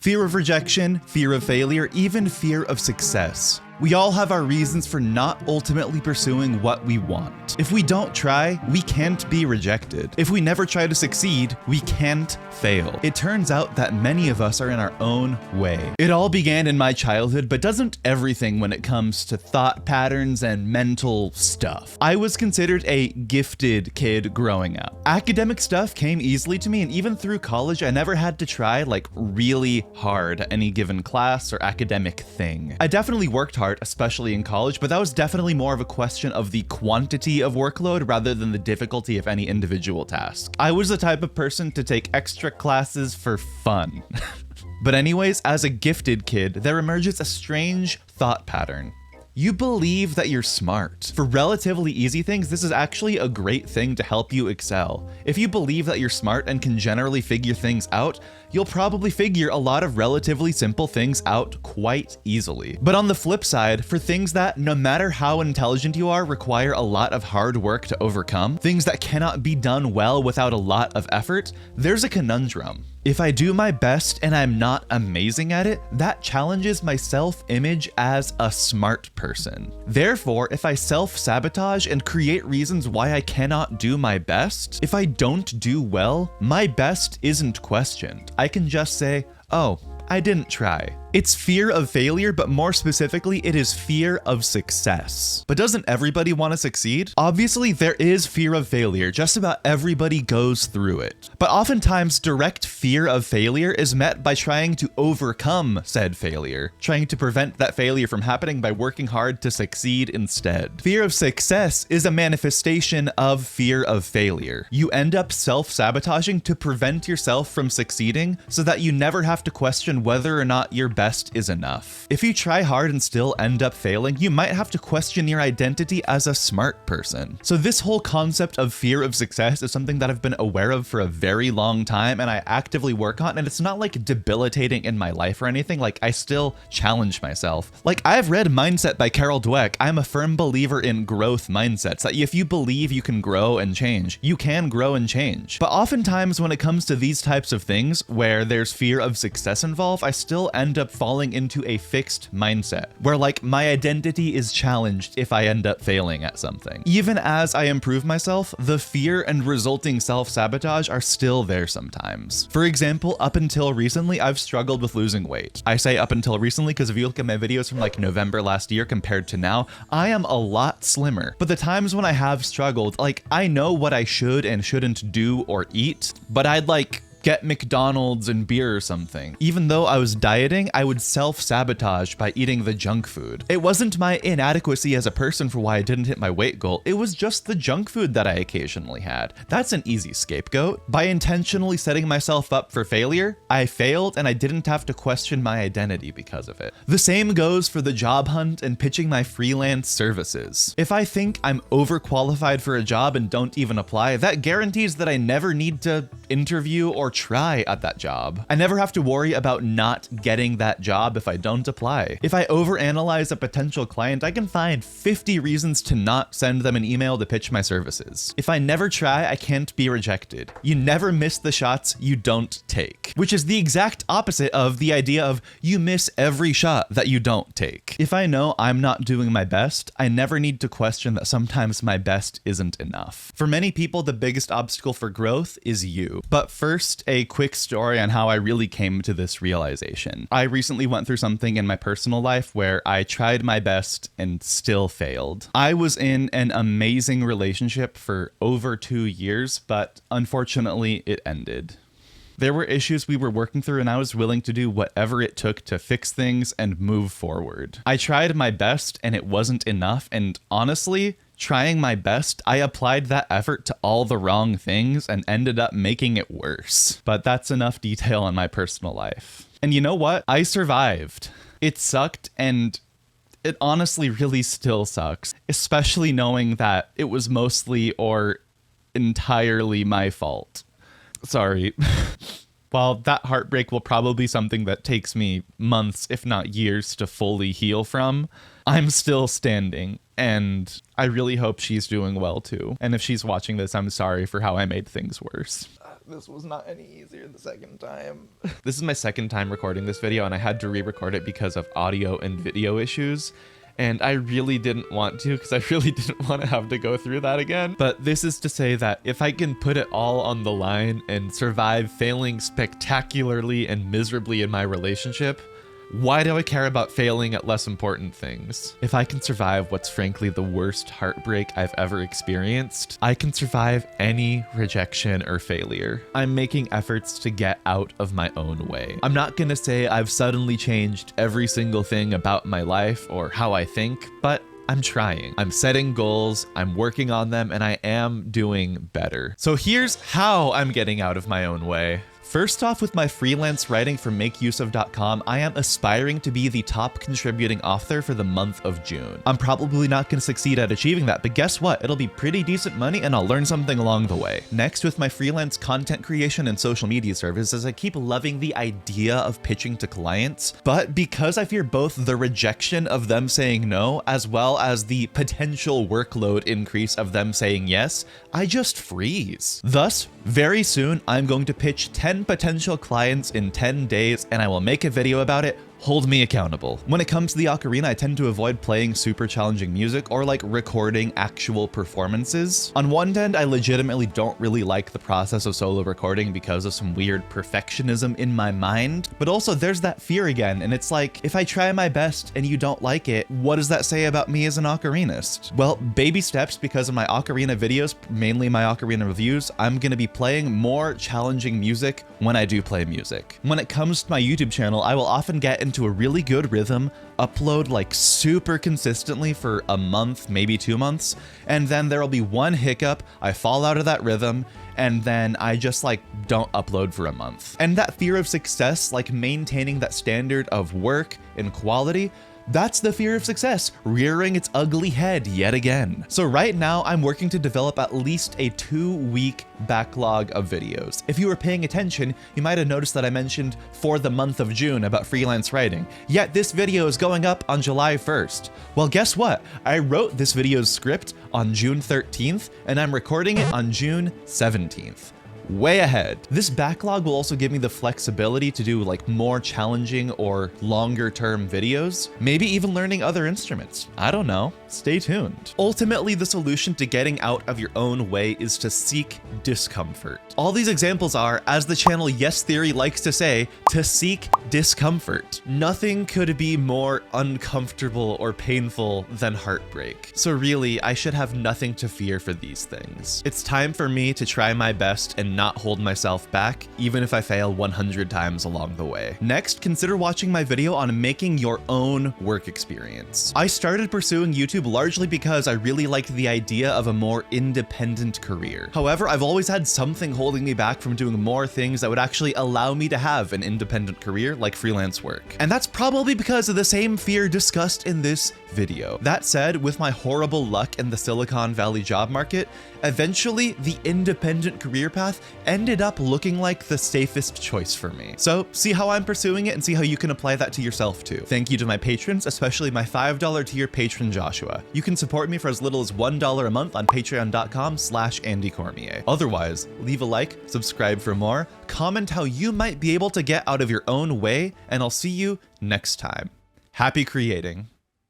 Fear of rejection, fear of failure, even fear of success. We all have our reasons for not ultimately pursuing what we want. If we don't try, we can't be rejected. If we never try to succeed, we can't fail. It turns out that many of us are in our own way. It all began in my childhood, but doesn't everything when it comes to thought patterns and mental stuff. I was considered a gifted kid growing up. Academic stuff came easily to me, and even through college, I never had to try like really hard at any given class or academic thing. I definitely worked hard, especially in college, but that was definitely more of a question of the quantity of workload rather than the difficulty of any individual task. I was the type of person to take extra classes for fun. But anyways, as a gifted kid, there emerges a strange thought pattern. You believe that you're smart. For relatively easy things, this is actually a great thing to help you excel. If you believe that you're smart and can generally figure things out, you'll probably figure a lot of relatively simple things out quite easily. But on the flip side, for things that, no matter how intelligent you are, require a lot of hard work to overcome, things that cannot be done well without a lot of effort, there's a conundrum. If I do my best and I'm not amazing at it, that challenges my self-image as a smart person. Therefore, if I self-sabotage and create reasons why I cannot do my best, if I don't do well, my best isn't questioned. I can just say, oh, I didn't try. It's fear of failure, but more specifically, it is fear of success. But doesn't everybody want to succeed? Obviously, there is fear of failure. Just about everybody goes through it. But oftentimes, direct fear of failure is met by trying to overcome said failure, trying to prevent that failure from happening by working hard to succeed instead. Fear of success is a manifestation of fear of failure. You end up self-sabotaging to prevent yourself from succeeding so that you never have to question whether or not your best is enough. If you try hard and still end up failing, you might have to question your identity as a smart person. So this whole concept of fear of success is something that I've been aware of for a very long time, and I actively work on, and it's not like debilitating in my life or anything. Like, I still challenge myself. Like, I've read Mindset by Carol Dweck. I'm a firm believer in growth mindsets, that if you believe you can grow and change, you can grow and change. But oftentimes when it comes to these types of things where there's fear of success involved, I still end up falling into a fixed mindset where like my identity is challenged if I end up failing at something. Even as I improve myself, the fear and resulting self-sabotage are still there sometimes. For example, up until recently, I've struggled with losing weight. I say up until recently because if you look at my videos from like November last year compared to now, I am a lot slimmer. But the times when I have struggled, like I know what I should and shouldn't do or eat, but I'd like get McDonald's and beer or something. Even though I was dieting, I would self-sabotage by eating the junk food. It wasn't my inadequacy as a person for why I didn't hit my weight goal. It was just the junk food that I occasionally had. That's an easy scapegoat. By intentionally setting myself up for failure, I failed and I didn't have to question my identity because of it. The same goes for the job hunt and pitching my freelance services. If I think I'm overqualified for a job and don't even apply, that guarantees that I never need to interview or try at that job. I never have to worry about not getting that job if I don't apply. If I overanalyze a potential client, I can find 50 reasons to not send them an email to pitch my services. If I never try, I can't be rejected. You never miss the shots you don't take, which is the exact opposite of the idea of you miss every shot that you don't take. If I know I'm not doing my best, I never need to question that sometimes my best isn't enough. For many people, the biggest obstacle for growth is you. But first, a quick story on how I really came to this realization. I recently went through something in my personal life where I tried my best and still failed. I was in an amazing relationship for over 2 years, but unfortunately it ended. There were issues we were working through and I was willing to do whatever it took to fix things and move forward. I tried my best and it wasn't enough, and honestly, trying my best, I applied that effort to all the wrong things and ended up making it worse. But that's enough detail on my personal life. And you know what? I survived. It sucked, and it honestly really still sucks, especially knowing that it was mostly or entirely my fault. Sorry. While that heartbreak will probably be something that takes me months, if not years, to fully heal from, I'm still standing, and I really hope she's doing well too. And if she's watching this, I'm sorry for how I made things worse. This was not any easier the second time. This is my second time recording this video, and I had to re-record it because of audio and video issues. And I really didn't want to, because I really didn't want to have to go through that again. But this is to say that if I can put it all on the line and survive failing spectacularly and miserably in my relationship, why do I care about failing at less important things? If I can survive what's frankly the worst heartbreak I've ever experienced, I can survive any rejection or failure. I'm making efforts to get out of my own way. I'm not gonna say I've suddenly changed every single thing about my life or how I think, but I'm trying. I'm setting goals, I'm working on them, and I am doing better. So here's how I'm getting out of my own way. First off, with my freelance writing for makeuseof.com, I am aspiring to be the top contributing author for the month of June. I'm probably not going to succeed at achieving that, but guess what? It'll be pretty decent money and I'll learn something along the way. Next, with my freelance content creation and social media services, I keep loving the idea of pitching to clients, but because I fear both the rejection of them saying no, as well as the potential workload increase of them saying yes, I just freeze. Thus, very soon, I'm going to pitch 10 potential clients in 10 days, and I will make a video about it. Hold me accountable. When it comes to the ocarina, I tend to avoid playing super challenging music or like recording actual performances. On one end, I legitimately don't really like the process of solo recording because of some weird perfectionism in my mind, but also there's that fear again, and it's like, if I try my best and you don't like it, what does that say about me as an ocarinist? Well, baby steps, because of my ocarina videos, mainly my ocarina reviews, I'm gonna be playing more challenging music when I do play music. When it comes to my YouTube channel, I will often get into a really good rhythm, upload like super consistently for a month, maybe 2 months, and then there'll be one hiccup, I fall out of that rhythm, and then I just like don't upload for a month. And that fear of success, like maintaining that standard of work and quality, that's the fear of success rearing its ugly head yet again. So right now I'm working to develop at least a 2-week backlog of videos. If you were paying attention, you might have noticed that I mentioned for the month of June about freelance writing, yet this video is going up on July 1st. Well, guess what? I wrote this video's script on June 13th and I'm recording it on June 17th. Way ahead. This backlog will also give me the flexibility to do like more challenging or longer term videos, maybe even learning other instruments. I don't know. Stay tuned. Ultimately, the solution to getting out of your own way is to seek discomfort. All these examples are, as the channel Yes Theory likes to say, to seek discomfort. Nothing could be more uncomfortable or painful than heartbreak. So really, I should have nothing to fear for these things. It's time for me to try my best and not hold myself back, even if I fail 100 times along the way. Next, consider watching my video on making your own work experience. I started pursuing YouTube largely because I really liked the idea of a more independent career. However, I've always had something holding me back from doing more things that would actually allow me to have an independent career like freelance work. And that's probably because of the same fear discussed in this video. That said, with my horrible luck in the Silicon Valley job market, eventually the independent career path ended up looking like the safest choice for me. So see how I'm pursuing it and see how you can apply that to yourself too. Thank you to my patrons, especially my $5 tier patron Joshua. You can support me for as little as $1 a month on patreon.com/Andy Cormier. Otherwise, leave a like, subscribe for more, comment how you might be able to get out of your own way, and I'll see you next time. Happy creating.